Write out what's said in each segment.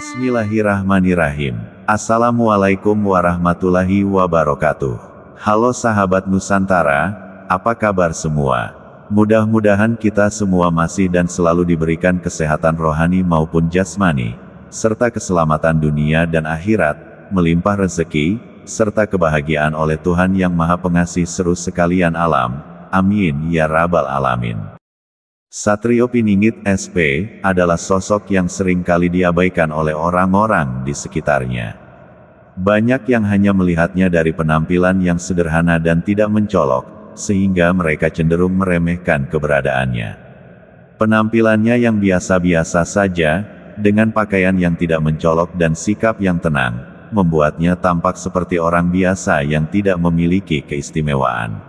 Bismillahirrahmanirrahim. Assalamualaikum warahmatullahi wabarakatuh. Halo sahabat Nusantara, apa kabar semua? Mudah-mudahan kita semua masih dan selalu diberikan kesehatan rohani maupun jasmani, serta keselamatan dunia dan akhirat, melimpah rezeki, serta kebahagiaan oleh Tuhan yang Maha Pengasih seru sekalian alam. Amin ya Rabbal Alamin. Satrio Piningit SP adalah sosok yang sering kali diabaikan oleh orang-orang di sekitarnya. Banyak yang hanya melihatnya dari penampilan yang sederhana dan tidak mencolok, sehingga mereka cenderung meremehkan keberadaannya. Penampilannya yang biasa-biasa saja, dengan pakaian yang tidak mencolok dan sikap yang tenang, membuatnya tampak seperti orang biasa yang tidak memiliki keistimewaan.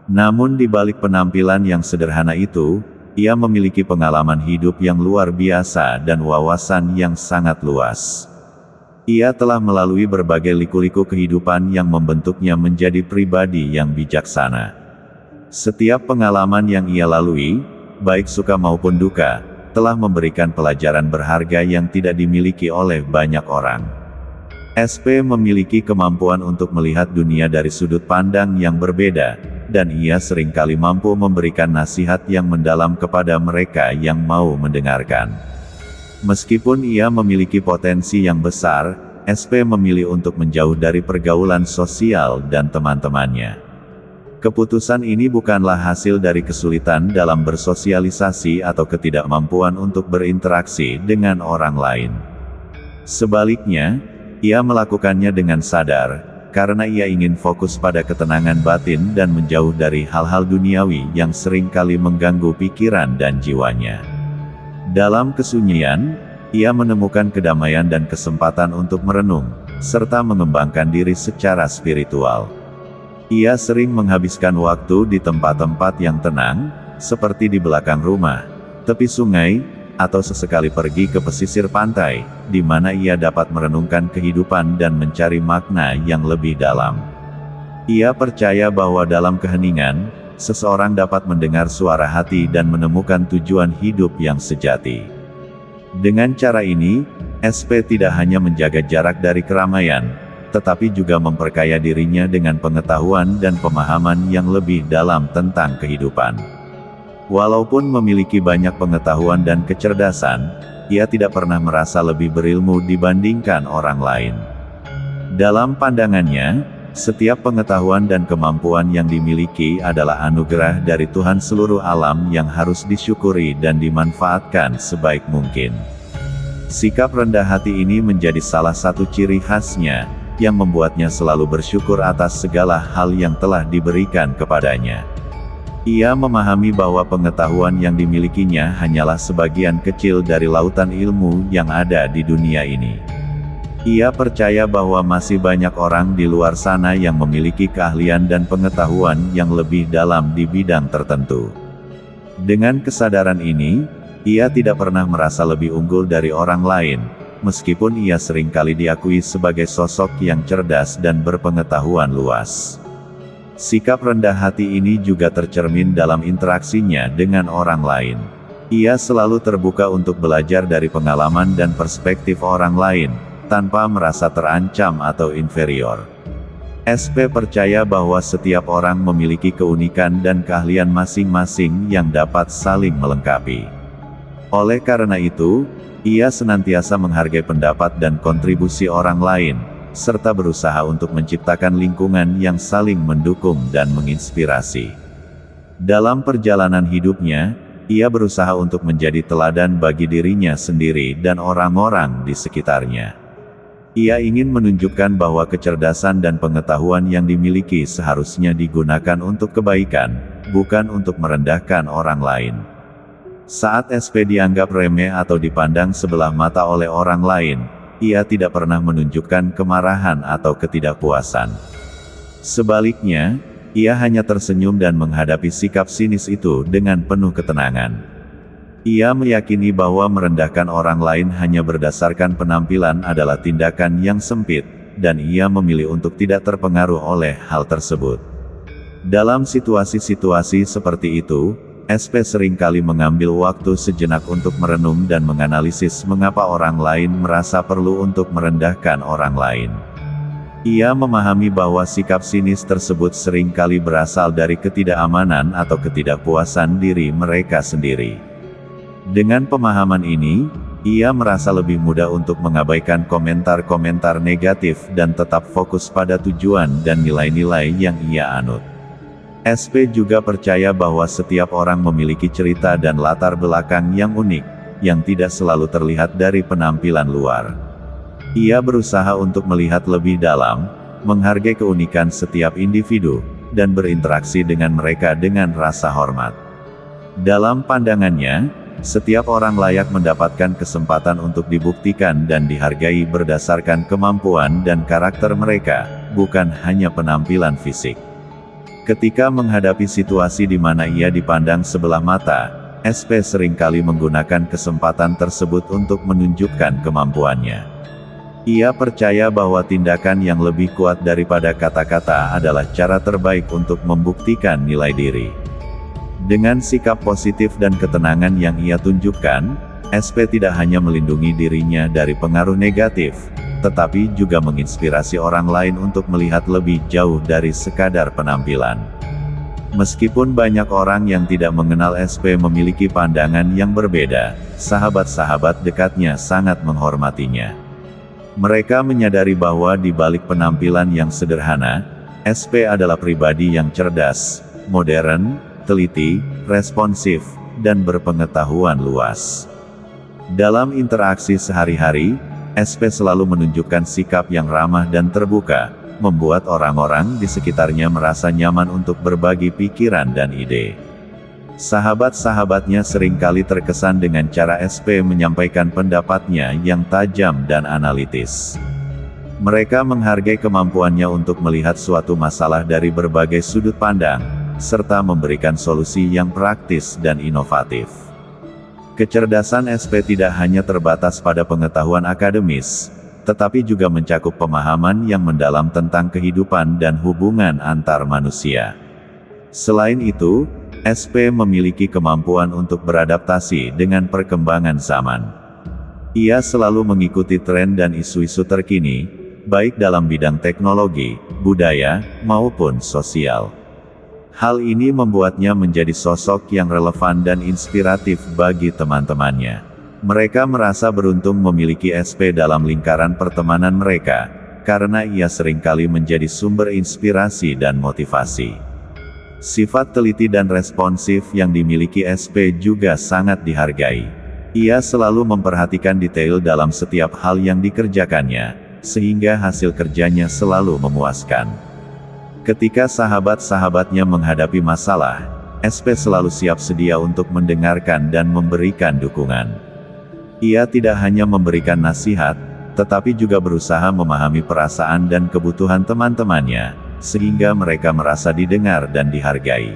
Namun di balik penampilan yang sederhana itu, ia memiliki pengalaman hidup yang luar biasa dan wawasan yang sangat luas. Ia telah melalui berbagai liku-liku kehidupan yang membentuknya menjadi pribadi yang bijaksana. Setiap pengalaman yang ia lalui, baik suka maupun duka, telah memberikan pelajaran berharga yang tidak dimiliki oleh banyak orang. SP memiliki kemampuan untuk melihat dunia dari sudut pandang yang berbeda, dan ia seringkali mampu memberikan nasihat yang mendalam kepada mereka yang mau mendengarkan. Meskipun ia memiliki potensi yang besar, SP memilih untuk menjauh dari pergaulan sosial dan teman-temannya. Keputusan ini bukanlah hasil dari kesulitan dalam bersosialisasi atau ketidakmampuan untuk berinteraksi dengan orang lain. Sebaliknya, ia melakukannya dengan sadar, karena ia ingin fokus pada ketenangan batin dan menjauh dari hal-hal duniawi yang seringkali mengganggu pikiran dan jiwanya. Dalam kesunyian, ia menemukan kedamaian dan kesempatan untuk merenung, serta mengembangkan diri secara spiritual. Ia sering menghabiskan waktu di tempat-tempat yang tenang, seperti di belakang rumah, tepi sungai, atau sesekali pergi ke pesisir pantai, di mana ia dapat merenungkan kehidupan dan mencari makna yang lebih dalam. Ia percaya bahwa dalam keheningan, seseorang dapat mendengar suara hati dan menemukan tujuan hidup yang sejati. Dengan cara ini, SP tidak hanya menjaga jarak dari keramaian, tetapi juga memperkaya dirinya dengan pengetahuan dan pemahaman yang lebih dalam tentang kehidupan. Walaupun memiliki banyak pengetahuan dan kecerdasan, ia tidak pernah merasa lebih berilmu dibandingkan orang lain. Dalam pandangannya, setiap pengetahuan dan kemampuan yang dimiliki adalah anugerah dari Tuhan seluruh alam yang harus disyukuri dan dimanfaatkan sebaik mungkin. Sikap rendah hati ini menjadi salah satu ciri khasnya, yang membuatnya selalu bersyukur atas segala hal yang telah diberikan kepadanya. Ia memahami bahwa pengetahuan yang dimilikinya hanyalah sebagian kecil dari lautan ilmu yang ada di dunia ini. Ia percaya bahwa masih banyak orang di luar sana yang memiliki keahlian dan pengetahuan yang lebih dalam di bidang tertentu. Dengan kesadaran ini, ia tidak pernah merasa lebih unggul dari orang lain, meskipun ia seringkali diakui sebagai sosok yang cerdas dan berpengetahuan luas. Sikap rendah hati ini juga tercermin dalam interaksinya dengan orang lain. Ia selalu terbuka untuk belajar dari pengalaman dan perspektif orang lain, tanpa merasa terancam atau inferior. SP percaya bahwa setiap orang memiliki keunikan dan keahlian masing-masing yang dapat saling melengkapi. Oleh karena itu, ia senantiasa menghargai pendapat dan kontribusi orang lain, serta berusaha untuk menciptakan lingkungan yang saling mendukung dan menginspirasi. Dalam perjalanan hidupnya, ia berusaha untuk menjadi teladan bagi dirinya sendiri dan orang-orang di sekitarnya. Ia ingin menunjukkan bahwa kecerdasan dan pengetahuan yang dimiliki seharusnya digunakan untuk kebaikan, bukan untuk merendahkan orang lain. Saat SP dianggap remeh atau dipandang sebelah mata oleh orang lain, ia tidak pernah menunjukkan kemarahan atau ketidakpuasan. Sebaliknya, ia hanya tersenyum dan menghadapi sikap sinis itu dengan penuh ketenangan. Ia meyakini bahwa merendahkan orang lain hanya berdasarkan penampilan adalah tindakan yang sempit, dan ia memilih untuk tidak terpengaruh oleh hal tersebut. Dalam situasi-situasi seperti itu, SP seringkali mengambil waktu sejenak untuk merenung dan menganalisis mengapa orang lain merasa perlu untuk merendahkan orang lain. Ia memahami bahwa sikap sinis tersebut seringkali berasal dari ketidakamanan atau ketidakpuasan diri mereka sendiri. Dengan pemahaman ini, ia merasa lebih mudah untuk mengabaikan komentar-komentar negatif dan tetap fokus pada tujuan dan nilai-nilai yang ia anut. SP juga percaya bahwa setiap orang memiliki cerita dan latar belakang yang unik, yang tidak selalu terlihat dari penampilan luar. Ia berusaha untuk melihat lebih dalam, menghargai keunikan setiap individu, dan berinteraksi dengan mereka dengan rasa hormat. Dalam pandangannya, setiap orang layak mendapatkan kesempatan untuk dibuktikan dan dihargai berdasarkan kemampuan dan karakter mereka, bukan hanya penampilan fisik. Ketika menghadapi situasi di mana ia dipandang sebelah mata, SP seringkali menggunakan kesempatan tersebut untuk menunjukkan kemampuannya. Ia percaya bahwa tindakan yang lebih kuat daripada kata-kata adalah cara terbaik untuk membuktikan nilai diri. Dengan sikap positif dan ketenangan yang ia tunjukkan, SP tidak hanya melindungi dirinya dari pengaruh negatif, tetapi juga menginspirasi orang lain untuk melihat lebih jauh dari sekadar penampilan. Meskipun banyak orang yang tidak mengenal SP memiliki pandangan yang berbeda, sahabat-sahabat dekatnya sangat menghormatinya. Mereka menyadari bahwa di balik penampilan yang sederhana, SP adalah pribadi yang cerdas, modern, teliti, responsif, dan berpengetahuan luas. Dalam interaksi sehari-hari, SP selalu menunjukkan sikap yang ramah dan terbuka, membuat orang-orang di sekitarnya merasa nyaman untuk berbagi pikiran dan ide. Sahabat-sahabatnya seringkali terkesan dengan cara SP menyampaikan pendapatnya yang tajam dan analitis. Mereka menghargai kemampuannya untuk melihat suatu masalah dari berbagai sudut pandang, serta memberikan solusi yang praktis dan inovatif. Kecerdasan SP tidak hanya terbatas pada pengetahuan akademis, tetapi juga mencakup pemahaman yang mendalam tentang kehidupan dan hubungan antar manusia. Selain itu, SP memiliki kemampuan untuk beradaptasi dengan perkembangan zaman. Ia selalu mengikuti tren dan isu-isu terkini, baik dalam bidang teknologi, budaya, maupun sosial. Hal ini membuatnya menjadi sosok yang relevan dan inspiratif bagi teman-temannya. Mereka merasa beruntung memiliki SP dalam lingkaran pertemanan mereka, karena ia seringkali menjadi sumber inspirasi dan motivasi. Sifat teliti dan responsif yang dimiliki SP juga sangat dihargai. Ia selalu memperhatikan detail dalam setiap hal yang dikerjakannya, sehingga hasil kerjanya selalu memuaskan. Ketika sahabat-sahabatnya menghadapi masalah, SP selalu siap sedia untuk mendengarkan dan memberikan dukungan. Ia tidak hanya memberikan nasihat, tetapi juga berusaha memahami perasaan dan kebutuhan teman-temannya, sehingga mereka merasa didengar dan dihargai.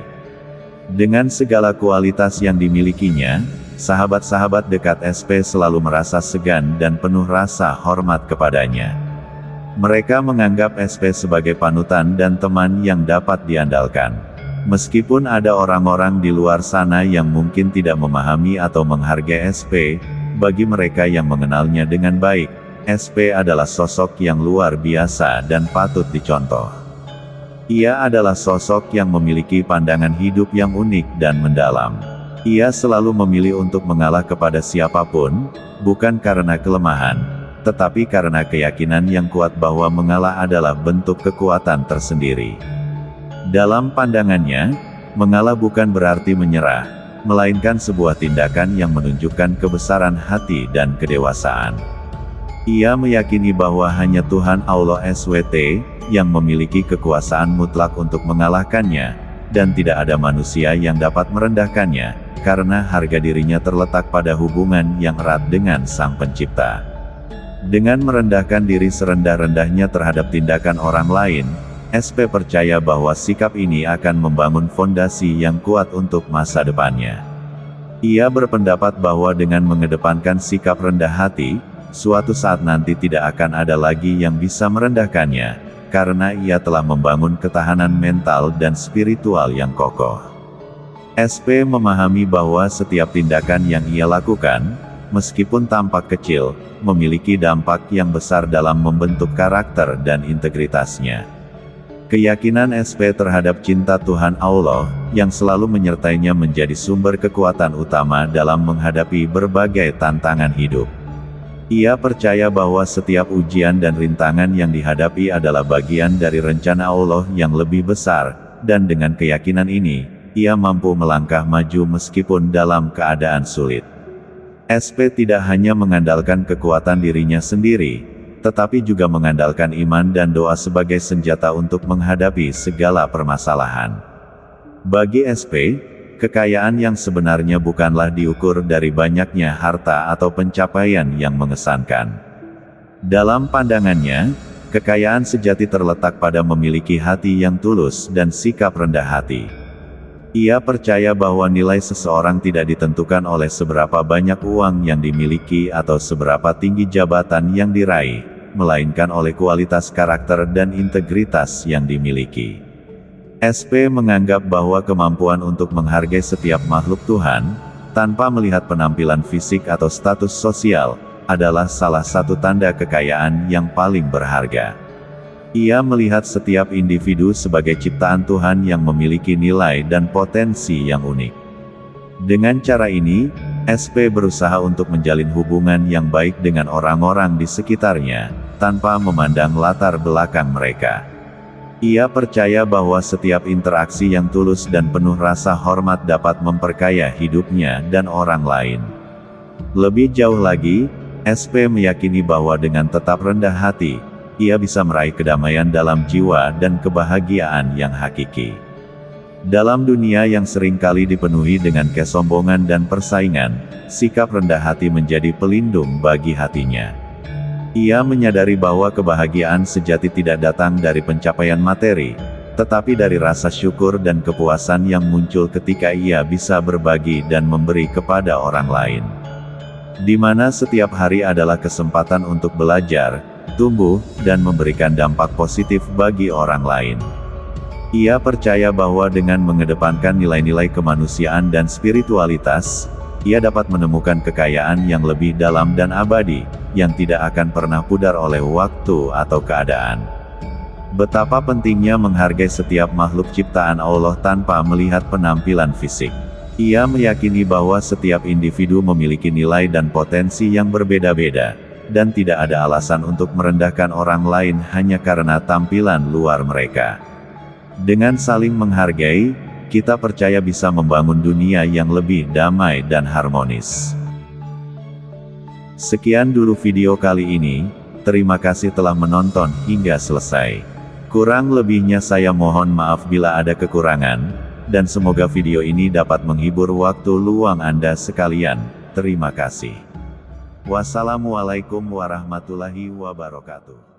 Dengan segala kualitas yang dimilikinya, sahabat-sahabat dekat SP selalu merasa segan dan penuh rasa hormat kepadanya. Mereka menganggap SP sebagai panutan dan teman yang dapat diandalkan. Meskipun ada orang-orang di luar sana yang mungkin tidak memahami atau menghargai SP, bagi mereka yang mengenalnya dengan baik, SP adalah sosok yang luar biasa dan patut dicontoh. Ia adalah sosok yang memiliki pandangan hidup yang unik dan mendalam. Ia selalu memilih untuk mengalah kepada siapapun, bukan karena kelemahan, tetapi karena keyakinan yang kuat bahwa mengalah adalah bentuk kekuatan tersendiri. Dalam pandangannya, mengalah bukan berarti menyerah, melainkan sebuah tindakan yang menunjukkan kebesaran hati dan kedewasaan. Ia meyakini bahwa hanya Tuhan Allah SWT, yang memiliki kekuasaan mutlak untuk mengalahkannya, dan tidak ada manusia yang dapat merendahkannya, karena harga dirinya terletak pada hubungan yang erat dengan Sang Pencipta. Dengan merendahkan diri serendah-rendahnya terhadap tindakan orang lain, SP percaya bahwa sikap ini akan membangun fondasi yang kuat untuk masa depannya. Ia berpendapat bahwa dengan mengedepankan sikap rendah hati, suatu saat nanti tidak akan ada lagi yang bisa merendahkannya, karena ia telah membangun ketahanan mental dan spiritual yang kokoh. SP memahami bahwa setiap tindakan yang ia lakukan, meskipun tampak kecil, memiliki dampak yang besar dalam membentuk karakter dan integritasnya. Keyakinan SP terhadap cinta Tuhan Allah, yang selalu menyertainya menjadi sumber kekuatan utama dalam menghadapi berbagai tantangan hidup. Ia percaya bahwa setiap ujian dan rintangan yang dihadapi adalah bagian dari rencana Allah yang lebih besar, dan dengan keyakinan ini, ia mampu melangkah maju meskipun dalam keadaan sulit. SP tidak hanya mengandalkan kekuatan dirinya sendiri, tetapi juga mengandalkan iman dan doa sebagai senjata untuk menghadapi segala permasalahan. Bagi SP, kekayaan yang sebenarnya bukanlah diukur dari banyaknya harta atau pencapaian yang mengesankan. Dalam pandangannya, kekayaan sejati terletak pada memiliki hati yang tulus dan sikap rendah hati. Ia percaya bahwa nilai seseorang tidak ditentukan oleh seberapa banyak uang yang dimiliki atau seberapa tinggi jabatan yang diraih, melainkan oleh kualitas karakter dan integritas yang dimiliki. SP menganggap bahwa kemampuan untuk menghargai setiap makhluk Tuhan, tanpa melihat penampilan fisik atau status sosial, adalah salah satu tanda kekayaan yang paling berharga. Ia melihat setiap individu sebagai ciptaan Tuhan yang memiliki nilai dan potensi yang unik. Dengan cara ini, SP berusaha untuk menjalin hubungan yang baik dengan orang-orang di sekitarnya, tanpa memandang latar belakang mereka. Ia percaya bahwa setiap interaksi yang tulus dan penuh rasa hormat dapat memperkaya hidupnya dan orang lain. Lebih jauh lagi, SP meyakini bahwa dengan tetap rendah hati, ia bisa meraih kedamaian dalam jiwa dan kebahagiaan yang hakiki. Dalam dunia yang seringkali dipenuhi dengan kesombongan dan persaingan, sikap rendah hati menjadi pelindung bagi hatinya. Ia menyadari bahwa kebahagiaan sejati tidak datang dari pencapaian materi, tetapi dari rasa syukur dan kepuasan yang muncul ketika ia bisa berbagi dan memberi kepada orang lain. Di mana setiap hari adalah kesempatan untuk belajar, tumbuh, dan memberikan dampak positif bagi orang lain. Ia percaya bahwa dengan mengedepankan nilai-nilai kemanusiaan dan spiritualitas, ia dapat menemukan kekayaan yang lebih dalam dan abadi, yang tidak akan pernah pudar oleh waktu atau keadaan. Betapa pentingnya menghargai setiap makhluk ciptaan Allah tanpa melihat penampilan fisik. Ia meyakini bahwa setiap individu memiliki nilai dan potensi yang berbeda-beda, dan tidak ada alasan untuk merendahkan orang lain hanya karena tampilan luar mereka. Dengan saling menghargai, kita percaya bisa membangun dunia yang lebih damai dan harmonis. Sekian dulu video kali ini, terima kasih telah menonton hingga selesai. Kurang lebihnya saya mohon maaf bila ada kekurangan, dan semoga video ini dapat menghibur waktu luang Anda sekalian. Terima kasih. Wassalamualaikum warahmatullahi wabarakatuh.